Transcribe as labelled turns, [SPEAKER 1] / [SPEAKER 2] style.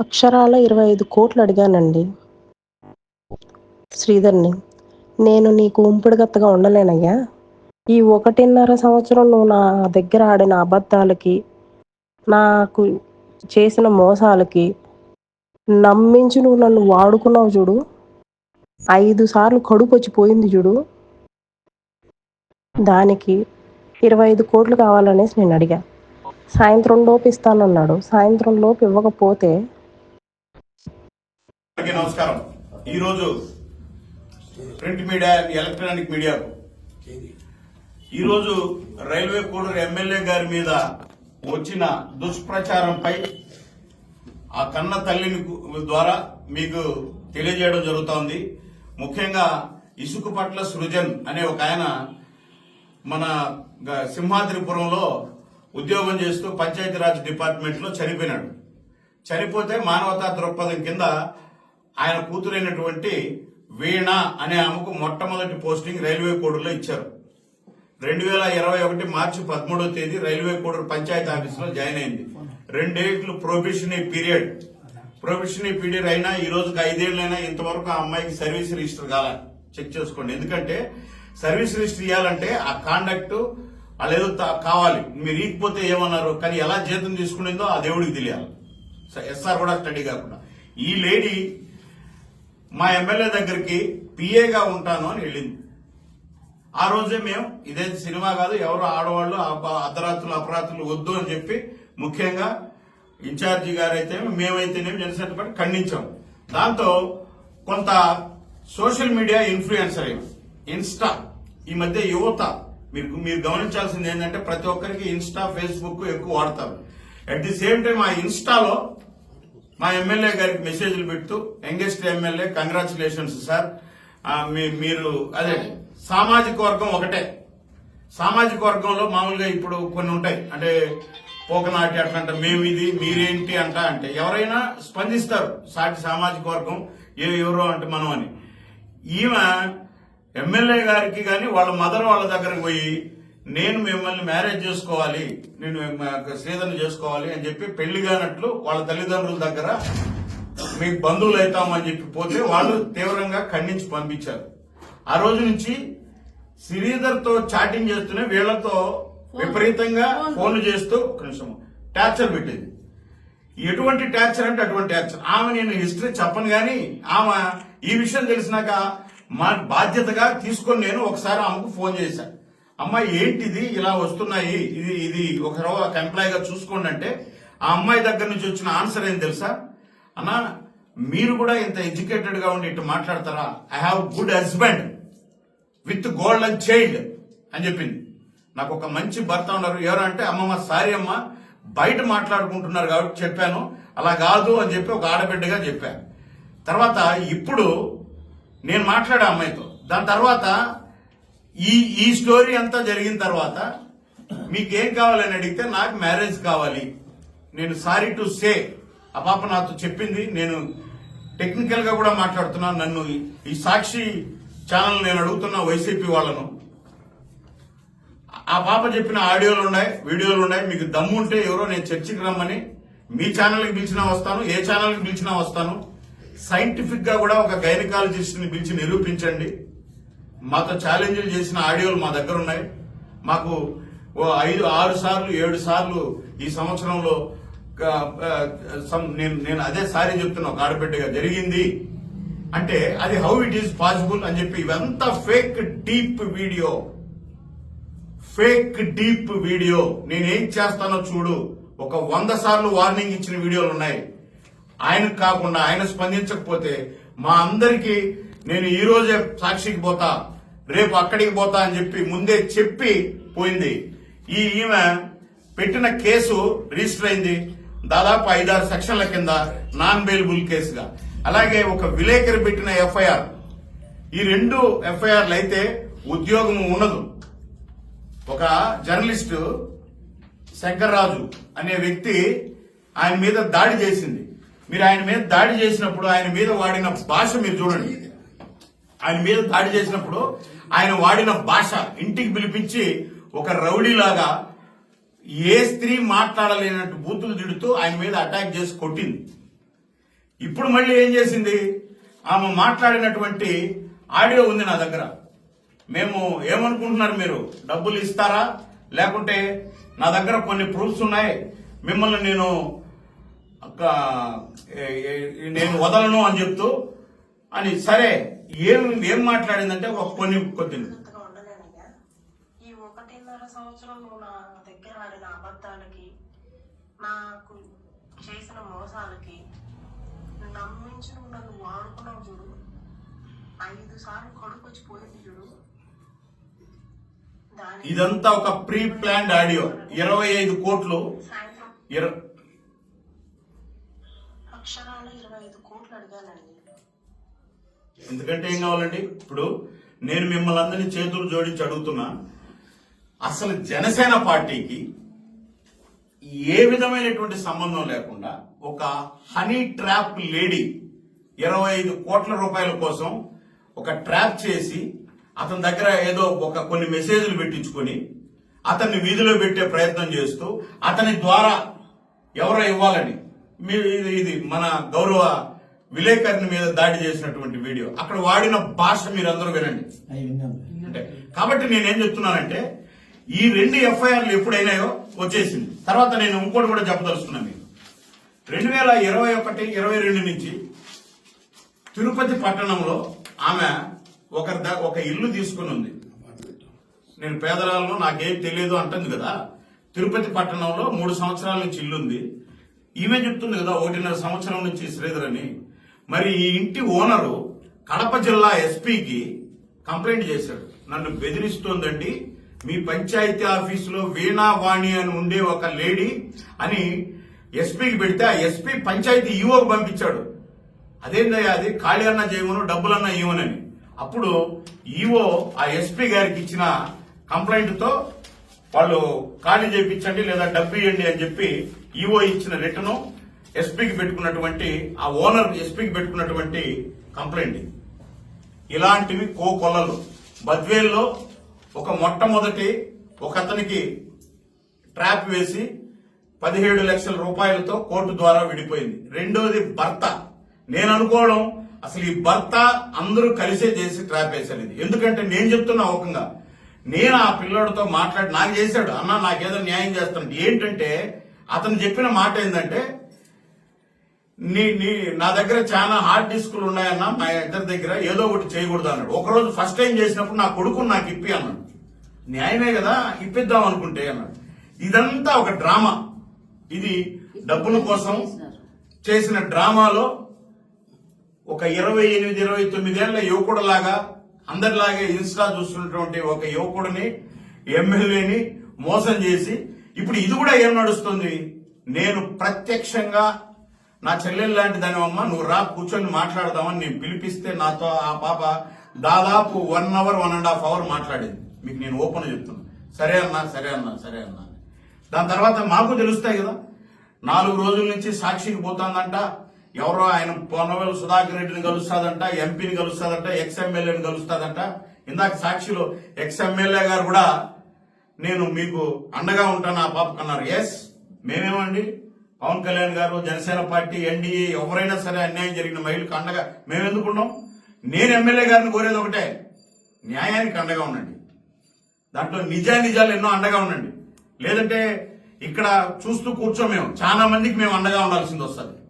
[SPEAKER 1] అక్షరాల 25 కోట్లు అడిగానండి శ్రీధర్ని. నేను నీకు ఉంపుడుగత్తగా ఉండలేనయ్యా. ఈ 1.5 సంవత్సరం నువ్వు నా దగ్గర ఆడిన అబద్ధాలకి, నాకు చేసిన మోసాలకి నమ్మించి నువ్వు నన్ను వాడుకున్నావు చూడు. 5 సార్లు కడుపు వచ్చి పోయింది చూడు. దానికి 25 కోట్లు కావాలనేసి నేను అడిగా. సాయంత్రం లోపు ఇస్తానన్నాడు. సాయంత్రం లోపు ఇవ్వకపోతే
[SPEAKER 2] నమస్కారం. ఈరోజు ప్రింట్ మీడియా, ఎలక్ట్రానిక్ మీడియాకు ఈరోజు రైల్వే కోడూరు ఎమ్మెల్యే గారి మీద వచ్చిన దుష్ప్రచారంపై ఆ కన్న తల్లిని ద్వారా మీకు తెలియజేయడం జరుగుతోంది. ముఖ్యంగా ఇసుకపట్ల సృజన్ అనే ఒక ఆయన మన సింహాద్రిపురంలో ఉద్యోగం చేస్తూ పంచాయతీరాజ్ డిపార్ట్మెంట్ లో చనిపోయినాడు. చనిపోతే మానవతా దృక్పథం కింద ఆయన కూతురైనటువంటి వీణ అనే ఆమెకు మొట్టమొదటి పోస్టింగ్ రైల్వే కోడూరులో ఇచ్చారు. 2021 మార్చి 13వ తేదీ రైల్వే కోడూరు పంచాయతీ ఆఫీసులో జాయిన్ అయింది. 2 ఏళ్లు ప్రొబేషనరీ పీరియడ్ అయినా ఈ రోజుకి 5 ఏళ్ళైనా ఇంతవరకు ఆ అమ్మాయికి సర్వీస్ రిజిస్టర్ కాల. చెక్ చేసుకోండి. ఎందుకంటే సర్వీస్ రిజిస్టర్ ఇవ్వాలంటే ఆ కాండక్ట్ వాళ్ళు ఏదో కావాలి. మీరు ఇకపోతే ఏమన్నారు, కానీ ఎలా జీతం తీసుకునేందో ఆ దేవుడికి తెలియాలి. ఎస్ఆర్ కూడా స్టడీ కాకుండా ఈ లేడీ మా ఎమ్మెల్యే దగ్గరికి పిఏగా ఉంటాను అని వెళ్ళింది. ఆ రోజే మేము ఇదే సినిమా కాదు, ఎవరు ఆడవాళ్ళు అర్ధరాత్రులు అపరాత్రులు వద్దు అని చెప్పి ముఖ్యంగా ఇన్ఛార్జి గారైతే మేమైతేనేమి జనసేన పార్టీ ఖండించాం. దాంతో కొంత సోషల్ మీడియా ఇన్ఫ్లుయెన్సర్ ఇన్స్టా, ఈ మధ్య యువత మీరు గమనించాల్సింది ఏంటంటే ప్రతి ఒక్కరికి ఇన్స్టా, ఫేస్బుక్ ఎక్కువ వాడతారు. అట్ ది సేమ్ టైం ఆ ఇన్స్టాలో మా ఎమ్మెల్యే గారికి మెసేజ్లు పెడుతూ యంగెస్ట్ ఎమ్మెల్యే, కంగ్రాచులేషన్స్ సార్, మీరు అదే సామాజిక వర్గం ఒకటే. సామాజిక వర్గంలో మామూలుగా ఇప్పుడు కొన్ని ఉంటాయి, అంటే పోకనాటి అట్లంట, మేము ఇది మీరేంటి అంటే ఎవరైనా స్పందిస్తారు. సాటి సామాజిక వర్గం ఎవరో అంటే మనం అని. ఈమె ఎమ్మెల్యే గారికి కానీ వాళ్ళ మదర్ వాళ్ళ దగ్గరకు పోయి నేను మిమ్మల్ని మ్యారేజ్ చేసుకోవాలి, నేను శ్రీధర్ని చేసుకోవాలి అని చెప్పి పెళ్లి కానట్లు వాళ్ళ తల్లిదండ్రుల దగ్గర మీకు బంధువులు అవుతామని చెప్పి పోతే వాళ్ళు తీవ్రంగా ఖండించి పంపించారు. ఆ రోజు నుంచి శ్రీధర్తో చాటింగ్ చేస్తూనే వీళ్లతో విపరీతంగా ఫోన్లు చేస్తూ టార్చర్ పెట్టింది. ఎటువంటి టార్చర్ అంటే అటువంటి టార్చర్. ఆమె నేను హిస్టరీ చెప్పను గాని ఆమె ఈ విషయం తెలిసినాక మా బాధ్యతగా తీసుకొని నేను ఒకసారి ఆమెకు ఫోన్ చేశాను. అమ్మాయి ఏంటిది ఇలా వస్తున్నాయి, ఇది ఒక ఎంప్లాయీగా చూసుకోండి అంటే ఆ అమ్మాయి దగ్గర నుంచి వచ్చిన ఆన్సర్ ఏం తెలుసా? అన్నా మీరు కూడా ఇంత ఎడ్యుకేటెడ్ గా ఉండి ఇట్లా మాట్లాడతారా? I have good husband with golden child అని చెప్పింది. నాకు ఒక మంచి భర్త ఉన్నారు. ఎవరంటే అమ్మమ్మ సారీ అమ్మ, బయట మాట్లాడుకుంటున్నారు కాబట్టి చెప్పాను, అలా కాదు అని చెప్పి ఒక ఆడబిడ్డగా చెప్పాను. తర్వాత ఇప్పుడు నేను మాట్లాడే అమ్మాయితో దాని తర్వాత ఈ స్టోరీ అంతా జరిగిన తర్వాత మీకేం కావాలని అడిగితే నాకు మ్యారేజ్ కావాలి, నేను సారీ టు సే ఆ పాప నాతో చెప్పింది. నేను టెక్నికల్ గా కూడా మాట్లాడుతున్నాను. నన్ను ఈ సాక్షి ఛానల్ నేను అడుగుతున్నా వైసీపీ వాళ్ళను, ఆ పాప చెప్పిన ఆడియోలు ఉన్నాయి, వీడియోలు ఉన్నాయి. మీకు దమ్ముంటే ఎవరో నేను చర్చికి రమ్మని మీ ఛానల్కి పిలిచినా వస్తాను, ఏ ఛానల్కి పిలిచినా వస్తాను. సైంటిఫిక్ గా కూడా ఒక గైనకాలజిస్ట్ ని పిలిచి నిరూపించండి. మాతో ఛాలెంజ్లు చేసిన ఆడియోలు మా దగ్గర ఉన్నాయి. మాకు 5, 6 సార్లు 7 సార్లు ఈ సంవత్సరంలో నేను అదే సారీ చెప్తున్నా, ఒక ఆడబిడ్డగా జరిగింది అంటే అది హౌ ఇట్ ఈస్ పాసిబుల్ అని చెప్పి ఇవంతా ఫేక్ డీప్ వీడియో. నేనేం చేస్తానో చూడు, ఒక 100 సార్లు వార్నింగ్ ఇచ్చిన వీడియోలు ఉన్నాయి. ఆయనకు కాకుండా ఆయన స్పందించకపోతే మా అందరికీ నేను ఈ రోజే సాక్షికి పోతా, రేపు అక్కడికి పోతా అని చెప్పి ముందే చెప్పి పోయింది. ఈమె పెట్టిన కేసు రిజిస్టర్ అయింది దాదాపు 5-6 సెక్షన్ల కింద నాన్ బెయిలబుల్ కేసుగా. అలాగే ఒక విలేకరి పెట్టిన ఎఫ్ఐఆర్, ఈ 2 ఎఫ్ఐఆర్లు అయితే ఉద్యోగం ఉండదు. ఒక జర్నలిస్టు శంకర్రాజు అనే వ్యక్తి ఆయన మీద దాడి చేసింది. మీరు ఆయన మీద దాడి చేసినప్పుడు ఆయన మీద వాడిన భాష మీరు చూడండి. ఆయన మీద దాడి చేసినప్పుడు ఆయన వాడిన భాష ఇంటికి పిలిపించి ఒక రౌడీలాగా ఏ స్త్రీ మాట్లాడలేనట్టు బూతులు తిడుతూ ఆయన మీద అటాక్ చేసి కొట్టింది. ఇప్పుడు మళ్ళీ ఏం చేసింది, ఆమె మాట్లాడినటువంటి ఆడియో ఉంది నా దగ్గర. మేము ఏమనుకుంటున్నారు, మీరు డబ్బులు ఇస్తారా, లేకుంటే నా దగ్గర కొన్ని ప్రూఫ్స్ ఉన్నాయి, మిమ్మల్ని నేను వదలను అని చెప్తూ అని. సరే ఏం మాట్లాడిందంటే కొన్ని
[SPEAKER 1] ఈ 1.5 సంవత్సరం నువ్వు నా దగ్గర ఆడిన అబద్ధాలకి, నాకు చేసిన మోసాలకి నమ్మించి నువ్వు నన్ను వాడుకున్నావు చూడు. 5 సార్లు కడుపు వచ్చి పోయింది చూడు.
[SPEAKER 2] ఇదంతా ఒక ప్రీ ప్లాన్డ్ ఆడియో. 25 కోట్లు,
[SPEAKER 1] అక్షరాలు 25 కోట్లు అడిగానండి.
[SPEAKER 2] ఎందుకంటే ఏం కావాలండి, ఇప్పుడు నేను మిమ్మల్ని అందరినీ చేతులు జోడించి అడుగుతున్నా, అసలు జనసేన పార్టీకి ఏ విధమైనటువంటి సంబంధం లేకుండా ఒక హనీ ట్రాప్ లేడీ 25 కోట్ల రూపాయల కోసం ఒక ట్రాప్ చేసి అతని దగ్గర ఏదో కొన్ని మెసేజ్లు పెట్టించుకొని అతన్ని వీధిలో పెట్టే ప్రయత్నం చేస్తూ అతని ద్వారా ఎవరో ఇవ్వాలని ఇది మన గౌరవ విలేకరుని మీద దాడి చేసినటువంటి వీడియో. అక్కడ వాడిన భాష మీరందరూ వినండి. అంటే కాబట్టి నేనేం చెప్తున్నానంటే, ఈ 2 ఎఫ్ఐఆర్లు ఎప్పుడైనాయో వచ్చేసింది. తర్వాత నేను ఇంకోటి కూడా చెప్పదలుచుకున్నాను మీకు. 2021-22 నుంచి తిరుపతి పట్టణంలో ఆమె ఒక ఇల్లు తీసుకుని ఉంది. నేను పేదరాలను నాకేం తెలియదు అంటుంది కదా. తిరుపతి పట్టణంలో 3 సంవత్సరాల నుంచి ఇల్లు ఉంది. ఈమె చెప్తుంది కదా 1.5 సంవత్సరం నుంచి శ్రీధర్ అని. మరి ఈ ఇంటి ఓనరు కడప జిల్లా ఎస్పీకి కంప్లైంట్ చేశాడు. నన్ను బెదిరిస్తోందండి, మీ పంచాయతీ ఆఫీసులో వీణావాణి అని ఉండే ఒక లేడీ అని ఎస్పీకి పెడితే ఆ ఎస్పీ పంచాయతీ ఈవోకి పంపించాడు. అదేందయ్యా, అది ఖాళీ అన్నా చేయమను, డబ్బులన్నా ఇవ్వనని. అప్పుడు ఈవో ఆ ఎస్పీ గారికి ఇచ్చిన కంప్లైంట్ తో వాళ్ళు ఖాళీ చేయించండి లేదా డబ్బు ఇవ్వండి అని చెప్పి ఈవో ఇచ్చిన రిటర్ను ఎస్పీకి పెట్టుకున్నటువంటి ఆ ఓనర్ ఎస్పీకి పెట్టుకున్నటువంటి కంప్లైంట్. ఇలాంటివి కోకొల్లలు. బద్వేల్లో మొట్టమొదటి ఒక అతనికి ట్రాప్ వేసి 17 లక్షల రూపాయలతో కోర్టు ద్వారా విడిపోయింది. రెండోది భర్త. నేను అనుకోవడం అసలు ఈ భర్త అందరూ కలిసే చేసి ట్రాప్ వేశారు. ఇది ఎందుకంటే నేను చెప్తున్నా ఓకంగా, నేను ఆ పిల్లోడితో మాట్లాడి నాకు చేశాడు, అన్న నాకేదో న్యాయం చేస్తాను. ఏంటంటే అతను చెప్పిన మాట ఏంటంటే, నా దగ్గర చాలా హార్డ్ డిస్కులు ఉన్నాయన్న, మా ఇద్దరి దగ్గర ఏదో ఒకటి చేయకూడదు అన్నాడు. ఒకరోజు ఫస్ట్ టైం చేసినప్పుడు నా కొడుకుని నాకు ఇప్పి అన్నాడు. న్యాయమే కదా, ఇప్పిద్దాం అనుకుంటే అన్నాడు. ఇదంతా ఒక డ్రామా. ఇది డబ్బుల కోసం చేసిన డ్రామాలో ఒక 28-29 ఏళ్ల యువకుడులాగా అందరిలాగే ఇన్స్టా చూస్తున్నటువంటి ఒక యువకుడిని, ఎమ్మెల్యేని మోసం చేసి ఇప్పుడు ఇది కూడా ఏం నడుస్తుంది, నేను ప్రత్యక్షంగా నా చెల్లెలు లాంటి దానివమ్మ, నువ్వు రా కూర్చొని మాట్లాడదామని నేను పిలిపిస్తే నాతో ఆ పాప దాదాపు 1 అవర్ 1.5 అవర్ మాట్లాడింది. మీకు నేను ఓపెన్ చెప్తున్నా. సరే అన్నా సరే అన్నా సరే అన్నా. దాని తర్వాత మాకు తెలుస్తాయి కదా, 4 రోజుల నుంచి సాక్షికి పోతుందంట, ఎవరో ఆయన పొన్నవేలు సుధాకర్ రెడ్డిని కలుస్తాదంట, ఎంపీని కలుస్తాదంట, ఎక్స్ఎమ్మెల్యేని కలుస్తాదంట. ఇందాక సాక్షిలో ఎక్స్ఎమ్మెల్యే గారు కూడా నేను మీకు అండగా ఉంటాను ఆ పాపకు అన్నారు. ఎస్, మేమేమండి, పవన్ కళ్యాణ్ గారు, జనసేన పార్టీ, ఎన్డీఏ ఎవరైనా సరే అన్యాయం జరిగిన మహిళలకు అండగా మేమెందుకున్నాం. నేను ఎమ్మెల్యే గారిని కోరేది ఒకటే, న్యాయానికి అండగా ఉండండి. దాంట్లో నిజాలు ఎన్నో అండగా ఉండండి. లేదంటే ఇక్కడ చూస్తూ కూర్చోమేము, చాలా మందికి మేము అండగా ఉండాల్సింది వస్తుంది.